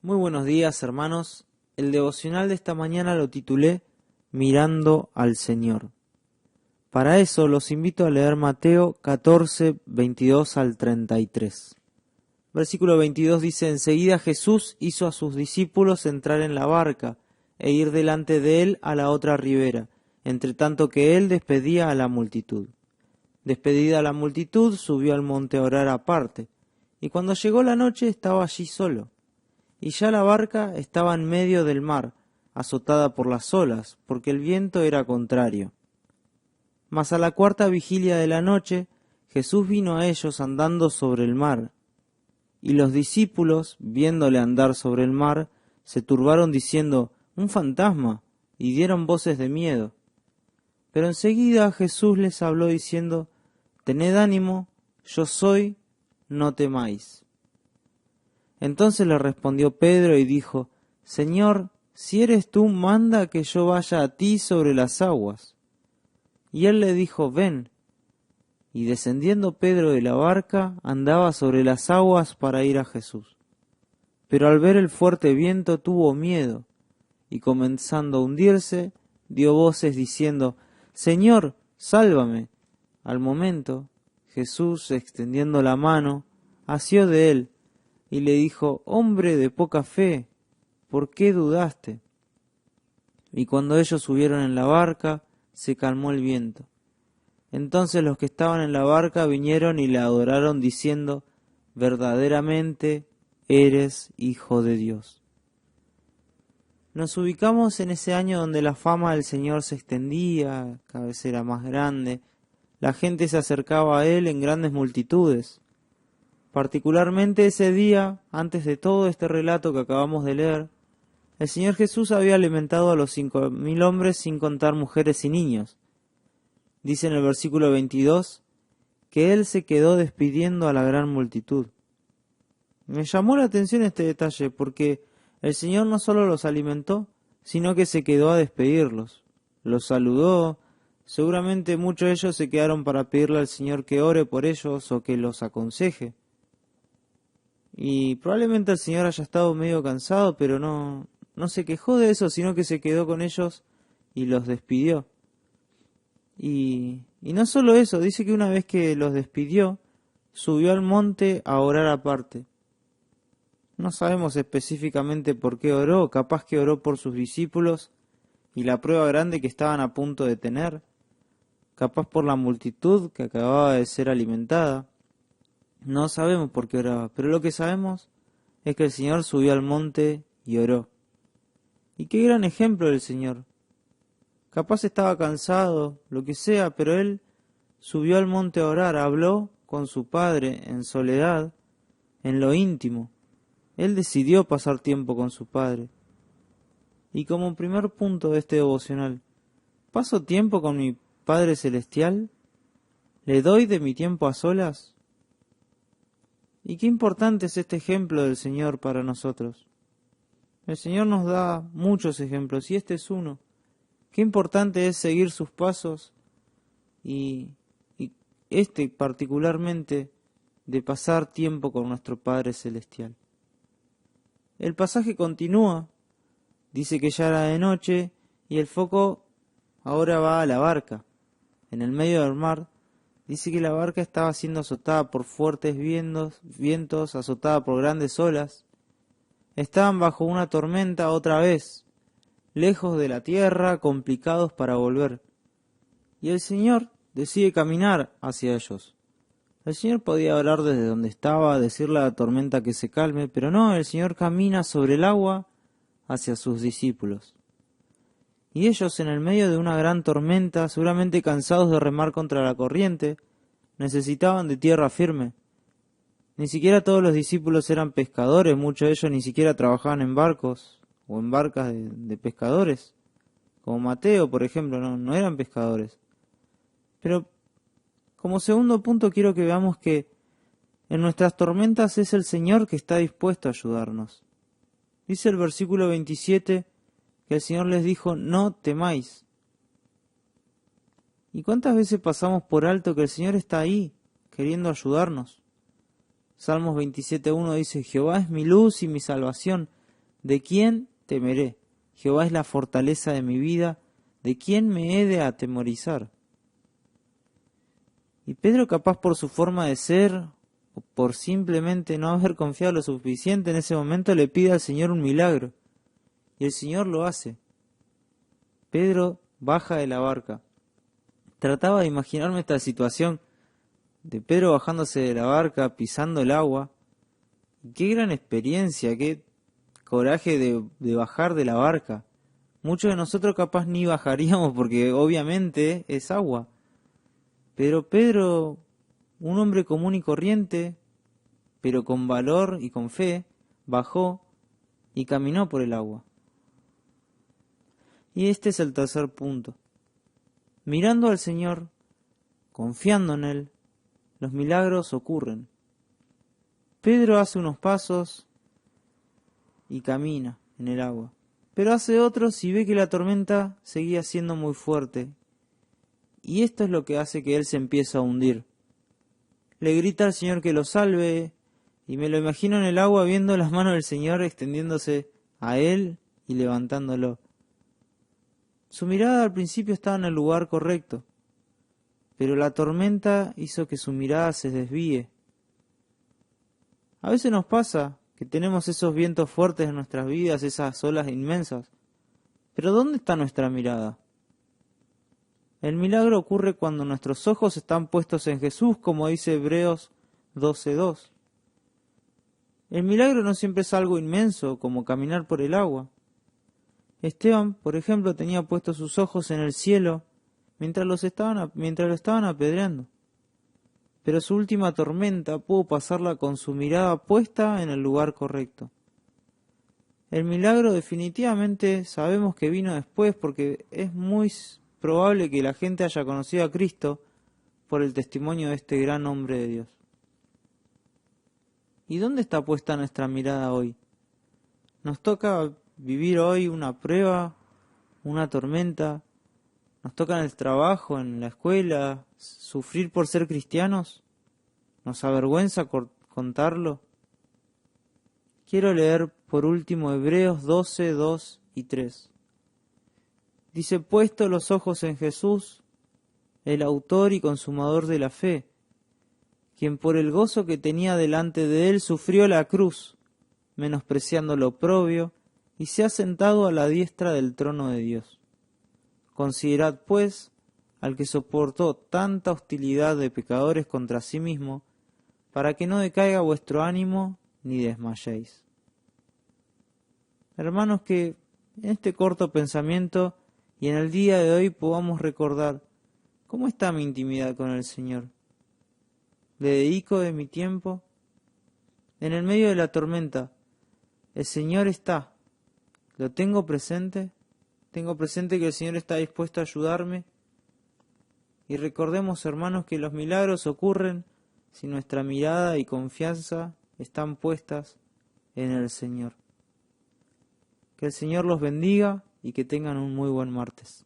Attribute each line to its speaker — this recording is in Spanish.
Speaker 1: Muy buenos días, hermanos. El devocional de esta mañana lo titulé Mirando al Señor. Para eso los invito a leer Mateo 14, 22 al 33. Versículo 22 dice: Enseguida Jesús hizo a sus discípulos entrar en la barca e ir delante de él a la otra ribera, entre tanto que él despedía a la multitud. Despedida la multitud, subió al monte a orar aparte, y cuando llegó la noche estaba allí solo. Y ya la barca estaba en medio del mar, azotada por las olas, porque el viento era contrario. Mas a la cuarta vigilia de la noche, Jesús vino a ellos andando sobre el mar. Y los discípulos, viéndole andar sobre el mar, se turbaron diciendo: «¡Un fantasma!», y dieron voces de miedo. Pero enseguida Jesús les habló diciendo: «Tened ánimo, yo soy, no temáis». Entonces le respondió Pedro y dijo: «Señor, si eres tú, manda que yo vaya a ti sobre las aguas». Y él le dijo: «Ven». Y descendiendo Pedro de la barca, andaba sobre las aguas para ir a Jesús. Pero al ver el fuerte viento tuvo miedo, y comenzando a hundirse, dio voces diciendo: «Señor, sálvame». Al momento, Jesús, extendiendo la mano, asió de él, y le dijo: «Hombre de poca fe, ¿por qué dudaste?». Y cuando ellos subieron en la barca, se calmó el viento. Entonces los que estaban en la barca vinieron y le adoraron diciendo: «Verdaderamente eres Hijo de Dios». Nos ubicamos en ese año donde la fama del Señor se extendía, cada vez era más grande, la gente se acercaba a Él en grandes multitudes. Particularmente ese día, antes de todo este relato que acabamos de leer, el Señor Jesús había alimentado a los 5.000 hombres sin contar mujeres y niños. Dice en el versículo 22 que Él se quedó despidiendo a la gran multitud. Me llamó la atención este detalle porque el Señor no solo los alimentó, sino que se quedó a despedirlos. Los saludó. Seguramente muchos de ellos se quedaron para pedirle al Señor que ore por ellos o que los aconseje. Y probablemente el Señor haya estado medio cansado, pero no se quejó de eso, sino que se quedó con ellos y los despidió. Y no solo eso, dice que una vez que los despidió, subió al monte a orar aparte. No sabemos específicamente por qué oró, capaz que oró por sus discípulos y la prueba grande que estaban a punto de tener, capaz por la multitud que acababa de ser alimentada. No sabemos por qué oraba, pero lo que sabemos es que el Señor subió al monte y oró. Y qué gran ejemplo del Señor. Capaz estaba cansado, lo que sea, pero Él subió al monte a orar, habló con su Padre en soledad, en lo íntimo. Él decidió pasar tiempo con su Padre. Y como primer punto de este devocional, ¿paso tiempo con mi Padre Celestial? ¿Le doy de mi tiempo a solas? Y qué importante es este ejemplo del Señor para nosotros. El Señor nos da muchos ejemplos y este es uno. Qué importante es seguir sus pasos y este particularmente de pasar tiempo con nuestro Padre Celestial. El pasaje continúa, dice que ya era de noche y el foco ahora va a la barca. En el medio del mar, dice que la barca estaba siendo azotada por fuertes vientos, azotada por grandes olas. Estaban bajo una tormenta otra vez, lejos de la tierra, complicados para volver. Y el Señor decide caminar hacia ellos. El Señor podía hablar desde donde estaba, decirle a la tormenta que se calme, pero no, el Señor camina sobre el agua hacia sus discípulos. Y ellos, en el medio de una gran tormenta, seguramente cansados de remar contra la corriente, necesitaban de tierra firme. Ni siquiera todos los discípulos eran pescadores, muchos de ellos ni siquiera trabajaban en barcos o en barcas de pescadores. Como Mateo, por ejemplo, no eran pescadores. Pero como segundo punto quiero que veamos que en nuestras tormentas es el Señor que está dispuesto a ayudarnos. Dice el versículo 27 que el Señor les dijo: «No temáis». ¿Y cuántas veces pasamos por alto que el Señor está ahí, queriendo ayudarnos? Salmos 27.1 dice: «Jehová es mi luz y mi salvación, ¿De quién temeré? Jehová es la fortaleza de mi vida, ¿de quién me he de atemorizar? Y Pedro, capaz por su forma de ser, o por simplemente no haber confiado lo suficiente en ese momento, le pide al Señor un milagro. Y el Señor lo hace. Pedro baja de la barca. Trataba de imaginarme esta situación de Pedro bajándose de la barca, pisando el agua. Y qué gran experiencia, qué coraje de bajar de la barca. Muchos de nosotros capaz ni bajaríamos porque obviamente es agua. Pero Pedro, un hombre común y corriente, pero con valor y con fe, bajó y caminó por el agua. Y este es el tercer punto. Mirando al Señor, confiando en Él, los milagros ocurren. Pedro hace unos pasos y camina en el agua, pero hace otros y ve que la tormenta seguía siendo muy fuerte. Y esto es lo que hace que él se empiece a hundir. Le grita al Señor que lo salve, y me lo imagino en el agua viendo las manos del Señor extendiéndose a él y levantándolo. Su mirada al principio estaba en el lugar correcto, pero la tormenta hizo que su mirada se desvíe. A veces nos pasa que tenemos esos vientos fuertes en nuestras vidas, esas olas inmensas, pero ¿dónde está nuestra mirada? El milagro ocurre cuando nuestros ojos están puestos en Jesús, como dice Hebreos 12:2. El milagro no siempre es algo inmenso, como caminar por el agua. Esteban, por ejemplo, tenía puestos sus ojos en el cielo mientras lo estaban apedreando. Pero su última tormenta pudo pasarla con su mirada puesta en el lugar correcto. El milagro definitivamente sabemos que vino después porque es muy probable que la gente haya conocido a Cristo por el testimonio de este gran hombre de Dios. ¿Y dónde está puesta nuestra mirada hoy? Nos toca vivir hoy una prueba, una tormenta, nos toca en el trabajo, en la escuela, sufrir por ser cristianos, nos avergüenza contarlo. Quiero leer por último Hebreos 12:2 y 3. Dice, puesto los ojos en Jesús, el autor y consumador de la fe, quien por el gozo que tenía delante de él sufrió la cruz, menospreciando lo oprobio, y se ha sentado a la diestra del trono de Dios. Considerad, pues, al que soportó tanta hostilidad de pecadores contra sí mismo, para que no decaiga vuestro ánimo ni desmayéis. Hermanos, que en este corto pensamiento y en el día de hoy podamos recordar cómo está mi intimidad con el Señor. ¿Le dedico de mi tiempo? En el medio de la tormenta, el Señor está. ¿Lo tengo presente? ¿Tengo presente que el Señor está dispuesto a ayudarme? Y recordemos, hermanos, que los milagros ocurren si nuestra mirada y confianza están puestas en el Señor. Que el Señor los bendiga y que tengan un muy buen martes.